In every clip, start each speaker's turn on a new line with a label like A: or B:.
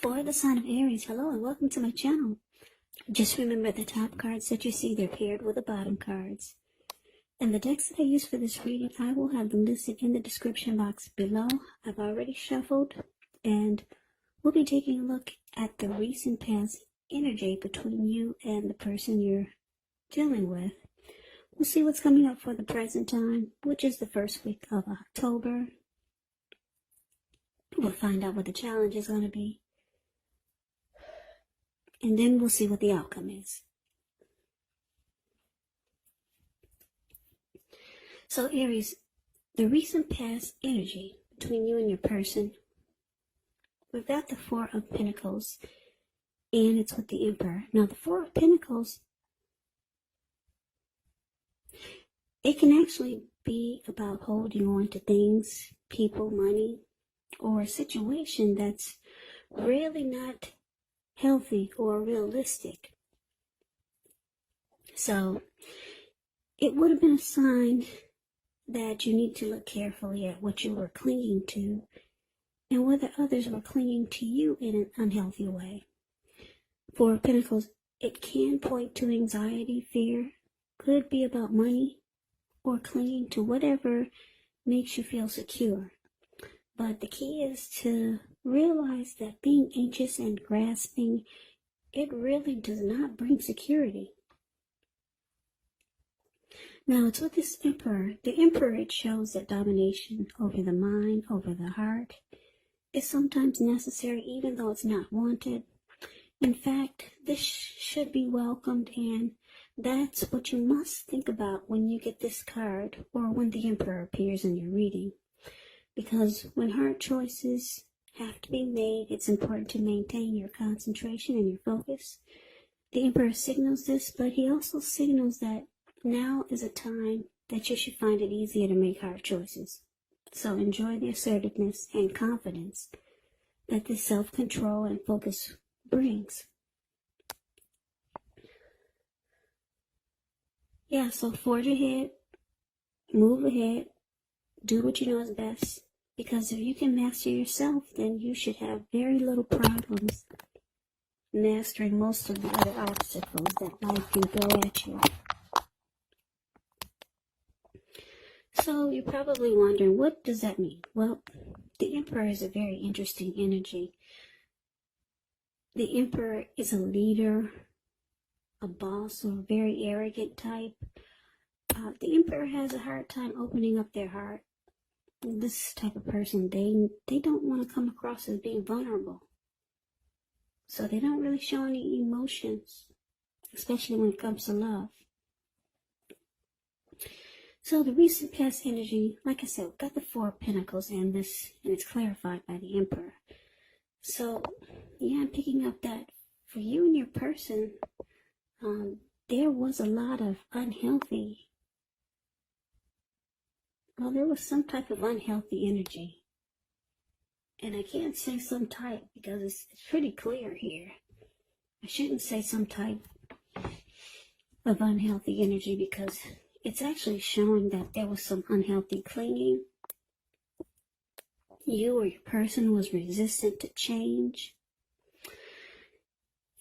A: For the sign of Aries, hello and welcome to my channel. Just remember the top cards that you see, they're paired with the bottom cards. And the decks that I use for this reading, I will have them listed in the description box below. I've already shuffled, and we'll be taking a look at the recent past energy between you and the person you're dealing with. We'll see what's coming up for the present time, which is the first week of October. We'll find out what the challenge is going to be. And then we'll see what the outcome is. So Aries, the recent past energy between you and your person, we've got the Four of Pentacles, and it's with the Emperor. Now the Four of Pentacles, it can actually be about holding on to things, people, money, or a situation that's really not healthy or realistic. So it would have been a sign that you need to look carefully at what you were clinging to and whether others were clinging to you in an unhealthy way. For Pentacles, it can point to anxiety, fear, could be about money or clinging to whatever makes you feel secure. But the key is to realize that being anxious and grasping, it really does not bring security. Now, it's with this Emperor. The Emperor, it shows that domination over the mind, over the heart, is sometimes necessary even though it's not wanted. In fact, this should be welcomed, and that's what you must think about when you get this card or when the Emperor appears in your reading. Because when hard choices have to be made, it's important to maintain your concentration and your focus. The Emperor signals this, but he also signals that now is a time that you should find it easier to make hard choices. So enjoy the assertiveness and confidence that this self-control and focus brings. Yeah, so forge ahead, move ahead, do what you know is best. Because if you can master yourself, then you should have very little problems mastering most of the other obstacles that life can throw at you. So you're probably wondering, what does that mean? Well, the Emperor is a very interesting energy. The Emperor is a leader, a boss, or a very arrogant type. The Emperor has a hard time opening up their heart. This type of person, they don't want to come across as being vulnerable. So they don't really show any emotions, especially when it comes to love. So the recent past energy, like I said, we've got the Four of Pentacles and it's clarified by the Emperor. So yeah, I'm picking up that for you and your person, there was a lot of there was some type of unhealthy energy. And I can't say some type because it's pretty clear here. I shouldn't say some type of unhealthy energy because it's actually showing that there was some unhealthy clinging. You or your person was resistant to change.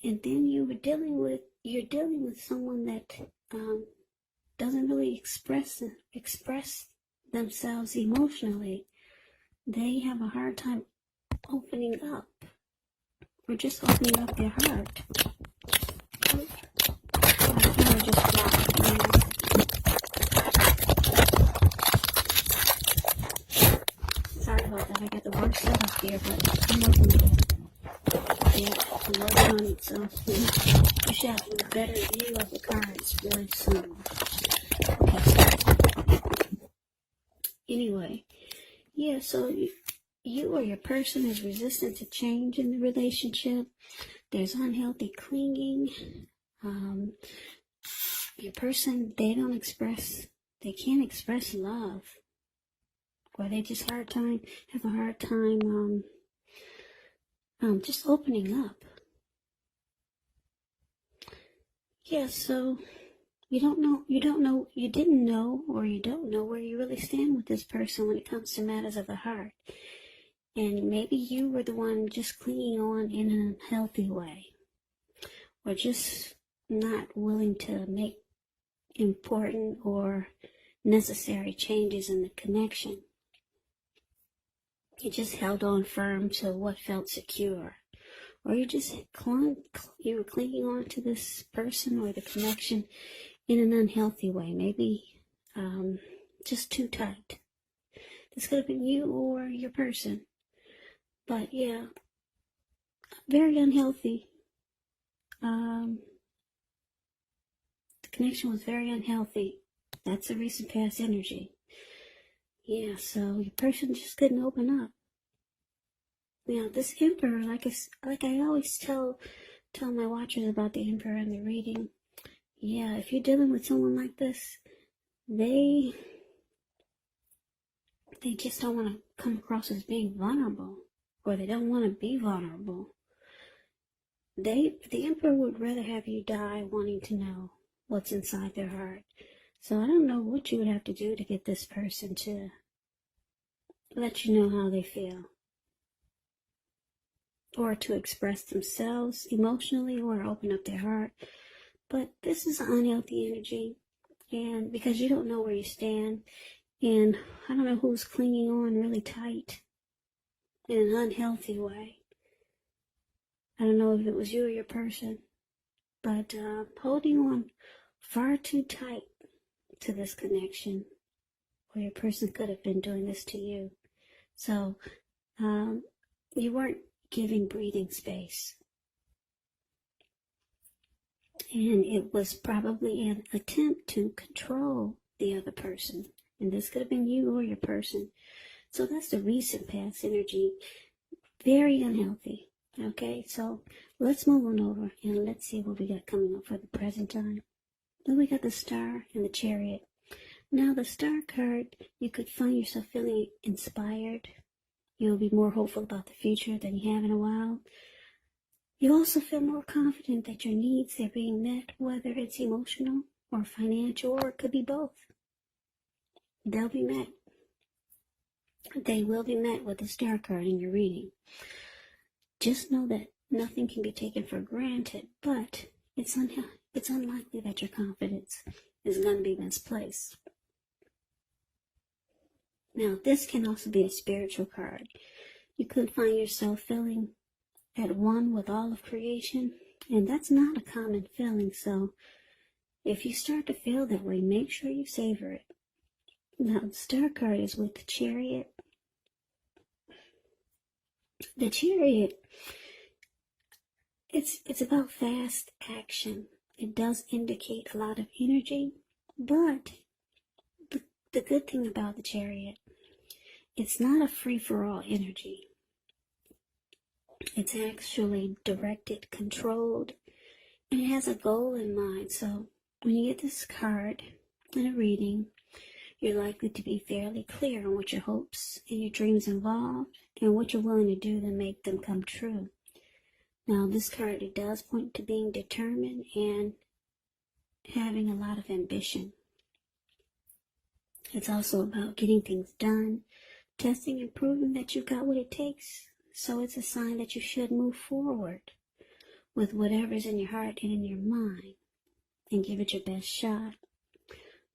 A: And then you're dealing with someone that doesn't really express themselves emotionally. They have a hard time opening up or just opening up their heart. Sorry about that, I got the worst setup here, but I'm working on it, so you should have a better view of the cards really soon. Okay. Anyway, yeah, so you or your person is resistant to change in the relationship. There's unhealthy clinging. Your person, they can't express love. Or they just have a hard time just opening up. Yeah, so you didn't know where you really stand with this person when it comes to matters of the heart. And maybe you were the one just clinging on in an unhealthy way, or just not willing to make important or necessary changes in the connection. You just held on firm to what felt secure, or you were clinging on to this person or the connection in an unhealthy way, maybe just too tight. This could have been you or your person, but yeah, very unhealthy. The connection was very unhealthy. That's a recent past energy. Yeah, so your person just couldn't open up. Now, this Emperor, like I always tell my watchers about the Emperor and the reading. Yeah, if you're dealing with someone like this, they just don't want to come across as being vulnerable, or they don't want to be vulnerable. The Emperor would rather have you die wanting to know what's inside their heart. So I don't know what you would have to do to get this person to let you know how they feel, or to express themselves emotionally, or open up their heart. But this is unhealthy energy, and because you don't know where you stand, and I don't know who's clinging on really tight in an unhealthy way. I don't know if it was you or your person, but holding on far too tight to this connection, or your person could have been doing this to you. So you weren't giving breathing space. And it was probably an attempt to control the other person. And this could have been you or your person. So that's the recent past energy. Very unhealthy. Okay, so let's move on over and let's see what we got coming up for the present time. Then we got the Star and the Chariot. Now the Star card, you could find yourself feeling inspired. You'll be more hopeful about the future than you have in a while. You also feel more confident that your needs are being met, whether it's emotional or financial, or it could be both. They'll be met. They will be met with the Star card in your reading. Just know that nothing can be taken for granted, but it's unlikely that your confidence is going to be misplaced. Now, this can also be a spiritual card. You could find yourself feeling at one with all of creation, and that's not a common feeling, so if you start to feel that way, make sure you savor it. Now, the Star card is with the Chariot. The Chariot, it's about fast action. It does indicate a lot of energy, but the good thing about the Chariot, it's not a free-for-all energy. It's actually directed, controlled, and it has a goal in mind. So when you get this card in a reading, you're likely to be fairly clear on what your hopes and your dreams involve, and what you're willing to do to make them come true. Now, this card, it does point to being determined and having a lot of ambition. It's also about getting things done, testing and proving that you've got what it takes. So it's a sign that you should move forward with whatever's in your heart and in your mind and give it your best shot.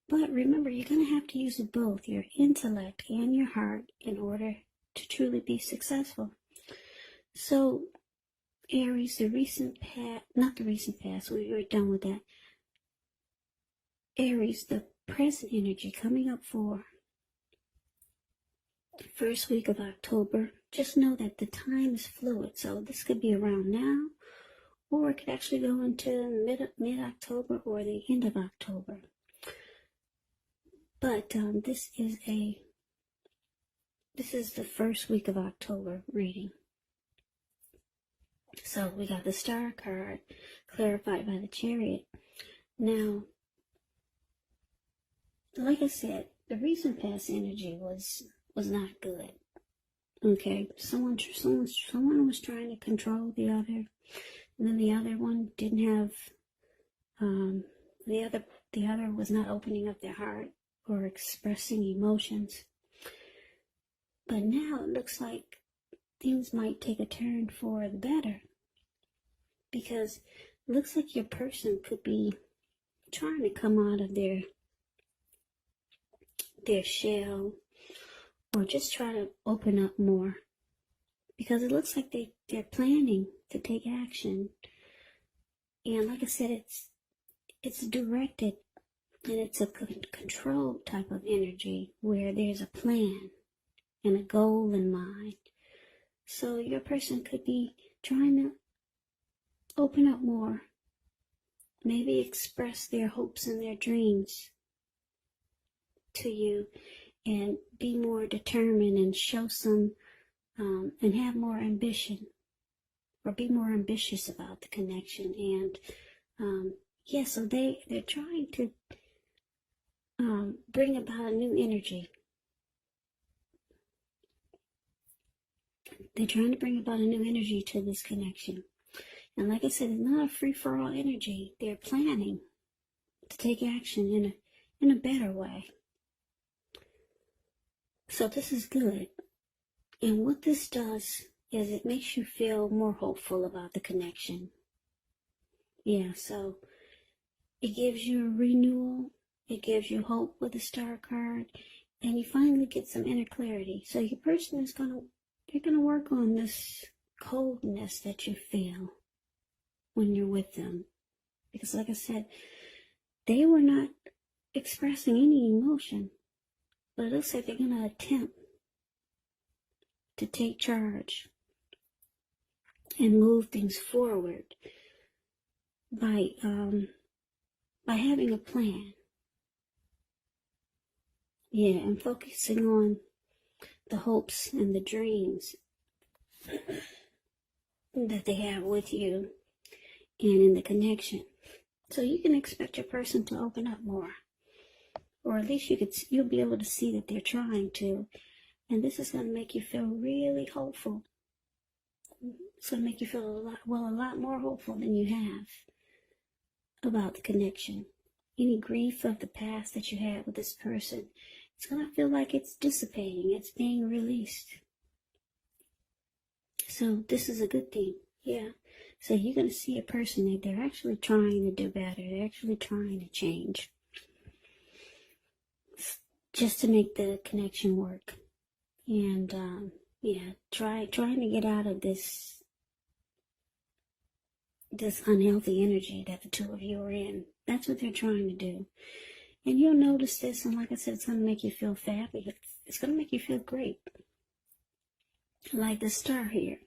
A: But remember, you're going to have to use both your intellect and your heart in order to truly be successful. So, Aries, not the recent past, we were done with that. Aries, the present energy coming up for the first week of October. Just know that the time is fluid, so this could be around now, or it could actually go into mid-October or the end of October. But this is the first week of October reading. So we got the Star card clarified by the Chariot. Now, like I said, the recent past energy was not good. Okay, someone was trying to control the other, and then the other one didn't have the other was not opening up their heart or expressing emotions. But now it looks like things might take a turn for the better, because it looks like your person could be trying to come out of their shell, or just try to open up more, because it looks like they're planning to take action. And like I said, it's directed, and it's a controlled type of energy where there's a plan and a goal in mind. So your person could be trying to open up more, maybe express their hopes and their dreams to you, and be more determined and show some, and have more ambition, or be more ambitious about the connection. And yeah, so they're trying to bring about a new energy. They're trying to bring about a new energy to this connection. And like I said, it's not a free-for-all energy. They're planning to take action in a better way. So this is good. And what this does is it makes you feel more hopeful about the connection. Yeah, so it gives you a renewal. It gives you hope with the Star card. And you finally get some inner clarity. So your person is they're going to work on this coldness that you feel when you're with them. Because like I said, they were not expressing any emotion. But it looks like they're going to attempt to take charge and move things forward by having a plan. Yeah, and focusing on the hopes and the dreams that they have with you and in the connection. So you can expect your person to open up more, or at least you'll be able to see that they're trying to, and this is going to make you feel really hopeful. It's going to make you feel a lot more hopeful than you have about the connection. Any grief of the past that you had with this person, it's going to feel like it's dissipating. It's being released. So this is a good thing. Yeah. So you're going to see a person that they're actually trying to do better. They're actually trying to change, just to make the connection work. And yeah, trying to get out of this unhealthy energy that the two of you are in. That's what they're trying to do. And you'll notice this, and like I said, it's going to make you feel fabulous. It's going to make you feel great. Like the star here.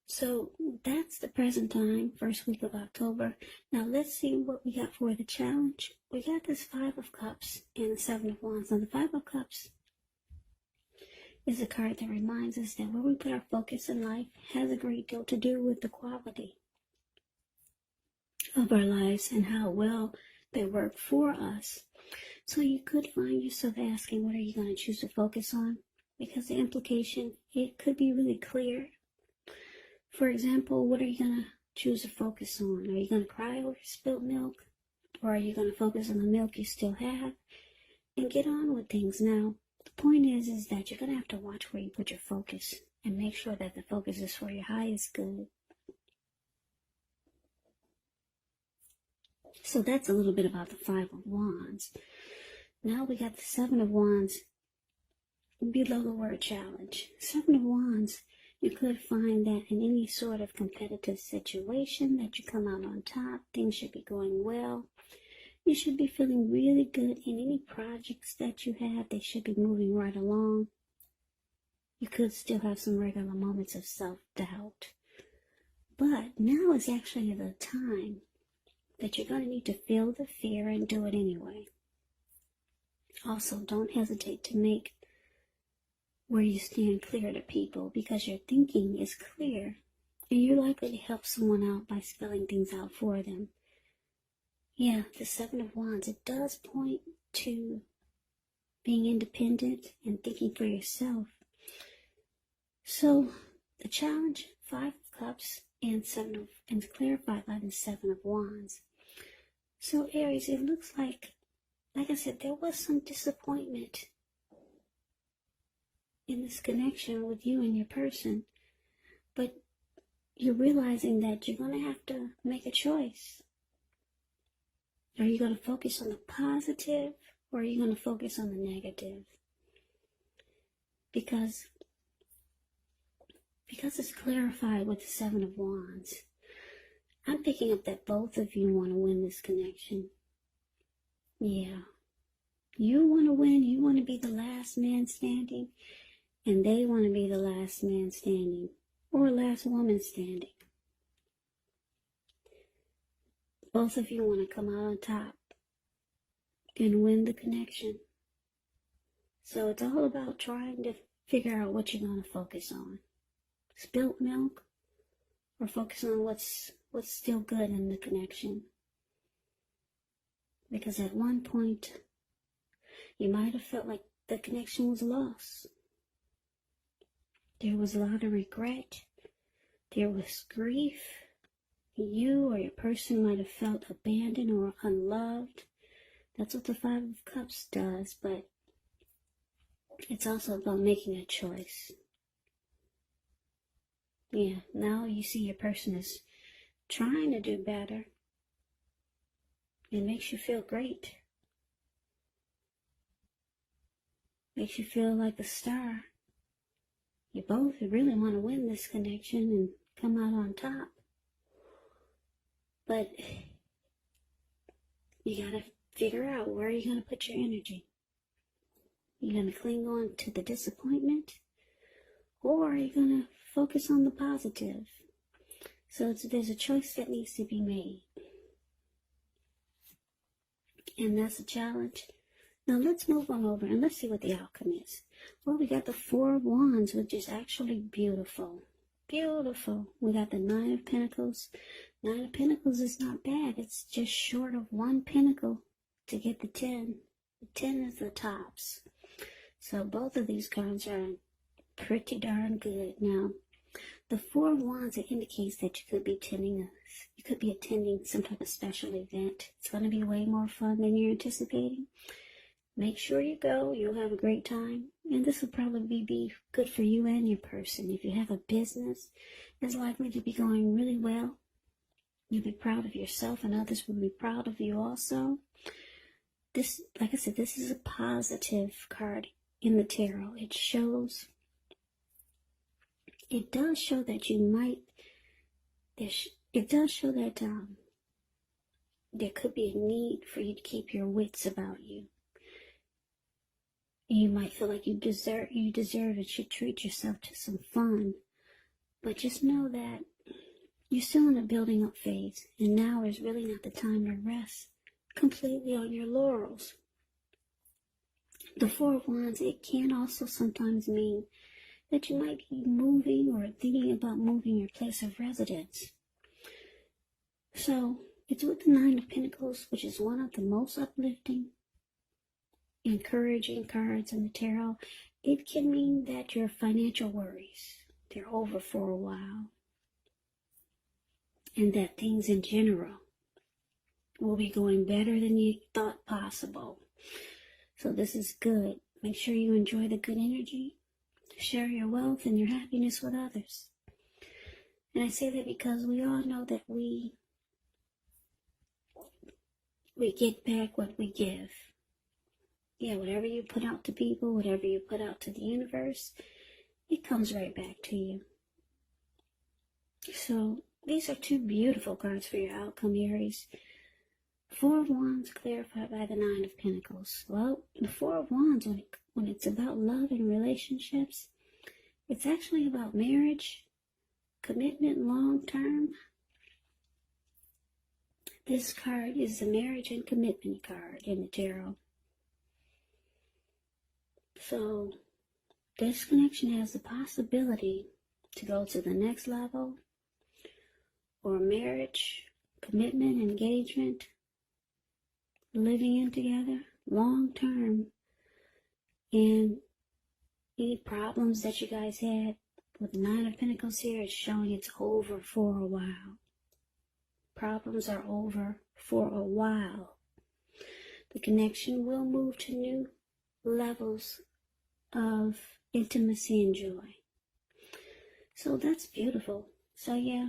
A: So that's the present time, first week of October. Now let's see what we got for the challenge. We got this 5 of Cups and the 7 of Wands. Now the 5 of Cups is a card that reminds us that where we put our focus in life has a great deal to do with the quality of our lives and how well they work for us. So you could find yourself asking, what are you going to choose to focus on? Because the implication, it could be really clear. For example, what are you going to choose to focus on? Are you going to cry over spilled milk? Or are you going to focus on the milk you still have and get on with things? Now, the point is that you're going to have to watch where you put your focus and make sure that the focus is for your highest good. So that's a little bit about the 5 of Wands. Now we got the 7 of Wands below the word challenge. 7 of Wands, you could find that in any sort of competitive situation that you come out on top, things should be going well. You should be feeling really good in any projects that you have. They should be moving right along. You could still have some regular moments of self-doubt. But now is actually the time that you're going to need to feel the fear and do it anyway. Also, don't hesitate to make where you stand clear to people, because your thinking is clear and you're likely to help someone out by spelling things out for them. Yeah, the 7 of Wands, it does point to being independent and thinking for yourself. So the challenge, 5 of Cups and 7 of, and clarified by the 7 of Wands. So Aries, it looks like I said, there was some disappointment in this connection with you and your person, but you're realizing that you're going to have to make a choice. Are you going to focus on the positive, or are you going to focus on the negative? Because it's clarified with the Seven of Wands, I'm picking up that both of you want to win this connection. Yeah. You want to win. You want to be the last man standing, and they want to be the last man standing, or last woman standing. Both of you want to come out on top and win the connection. So it's all about trying to figure out what you're going to focus on. Spilt milk, or focus on what's still good in the connection. Because at one point, you might have felt like the connection was lost. There was a lot of regret. There was grief. You or your person might have felt abandoned or unloved. That's what the Five of Cups does, but it's also about making a choice. Yeah, now you see your person is trying to do better. It makes you feel great. Makes you feel like a star. You both really want to win this connection and come out on top. But you gotta figure out where you're gonna put your energy. You're gonna cling on to the disappointment, or are you gonna focus on the positive? So there's a choice that needs to be made. And that's a challenge. Now let's move on over and let's see what the outcome is. Well, we got the Four of Wands, which is actually beautiful. Beautiful. We got the Nine of Pentacles. Nine of Pentacles is not bad. It's just short of one pentacle to get the 10. The 10 is the tops. So both of these cards are pretty darn good. Now, the Four of Wands, it indicates that you could be attending some type of special event. It's going to be way more fun than you're anticipating. Make sure you go. You'll have a great time. And this will probably be good for you and your person. If you have a business, it's likely to be going really well. You'll be proud of yourself, and others will be proud of you also. This, like I said, this is a positive card in the tarot. It does show that you might, it does show that there could be a need for you to keep your wits about you. You might feel like you deserve and should treat yourself to some fun. But just know that you're still in a building up phase, and now is really not the time to rest completely on your laurels. The Four of Wands, it can also sometimes mean that you might be moving or thinking about moving your place of residence. So it's with the Nine of Pentacles, which is one of the most uplifting, encouraging cards in the tarot. It can mean that your financial worries, they're over for a while, and that things in general will be going better than you thought possible. So this is good. Make sure you enjoy the good energy. Share your wealth and your happiness with others. And I say that because we all know that we get back what we give. Yeah, whatever you put out to people, whatever you put out to the universe, it comes right back to you. So these are two beautiful cards for your outcome, Aries. Four of Wands clarified by the Nine of Pentacles. Well, the Four of Wands, when it's about love and relationships, it's actually about marriage, commitment, long term. This card is the marriage and commitment card in the tarot. So this connection has the possibility to go to the next level, or marriage, commitment, engagement, living in together, long term. And any problems that you guys had with the Nine of Pentacles here, it's showing it's over for a while. Problems are over for a while. The connection will move to new levels of intimacy and joy. So that's beautiful. So yeah,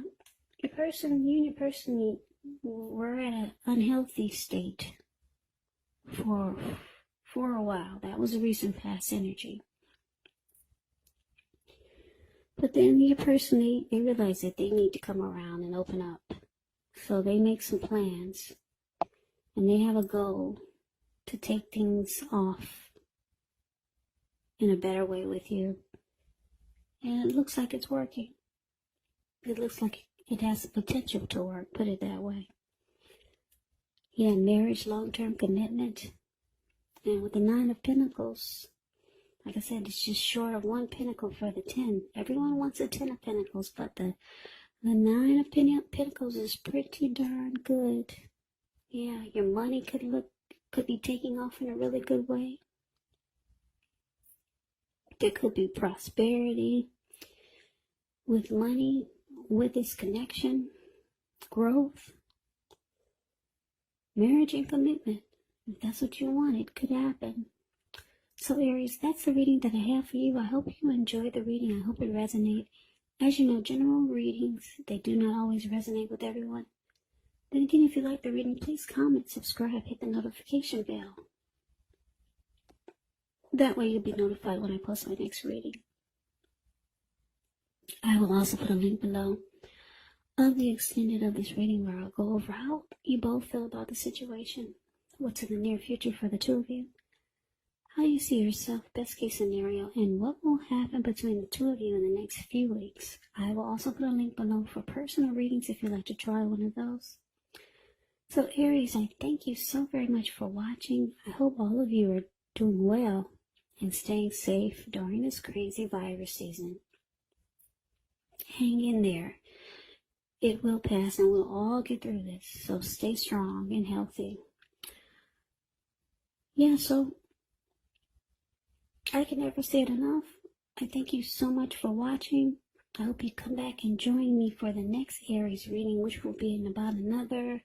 A: you and your person were at an unhealthy state for a while. That was a recent past energy. But then your person, they realize that they need to come around and open up. So they make some plans, and they have a goal to take things off in a better way with you. And it looks like it's working. It looks like it has the potential to work, put it that way. Yeah, marriage, long-term commitment. And with the 9 of Pentacles, like I said, it's just short of 1 pentacle for the 10. Everyone wants a 10 of Pentacles, but the 9 of Pentacles is pretty darn good. Yeah, your money could be taking off in a really good way. There could be prosperity with money, with this connection, growth, marriage and commitment. If that's what you want, it could happen. So Aries, that's the reading that I have for you. I hope you enjoyed the reading. I hope it resonated. As you know, general readings, they do not always resonate with everyone. Then again, if you like the reading, please comment, subscribe, hit the notification bell. That way you'll be notified when I post my next reading. I will also put a link below of the extended of this reading where I'll go over how you both feel about the situation, what's in the near future for the two of you, how you see yourself, best case scenario, and what will happen between the two of you in the next few weeks. I will also put a link below for personal readings if you'd like to try one of those. So Aries, I thank you so very much for watching. I hope all of you are doing well and staying safe during this crazy virus season. Hang in there. It will pass and we'll all get through this. So stay strong and healthy. Yeah, so I can never say it enough. I thank you so much for watching. I hope you come back and join me for the next Aries reading, which will be in about another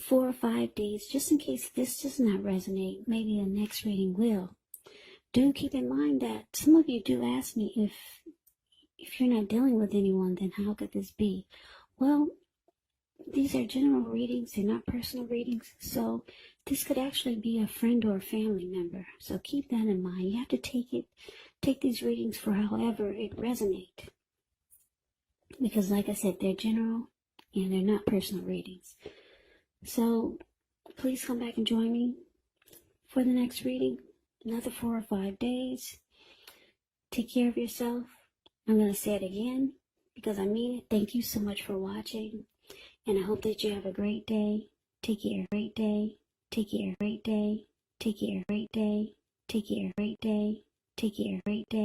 A: 4 or 5 days, just in case this does not resonate. Maybe the next reading will. Do keep in mind that some of you do ask me if you're not dealing with anyone, then how could this be? Well, these are general readings, they're not personal readings, so this could actually be a friend or a family member. So keep that in mind. You have to take these readings for however it resonates. Because like I said, they're general and they're not personal readings. So please come back and join me for the next reading. Another 4 or 5 days. Take care of yourself. I'm going to say it again because I mean it. Thank you so much for watching. And I hope that you have a great day. Take care. Great day. Take care. Great day. Take care. Great day. Take care. Great day. Take care. Great day.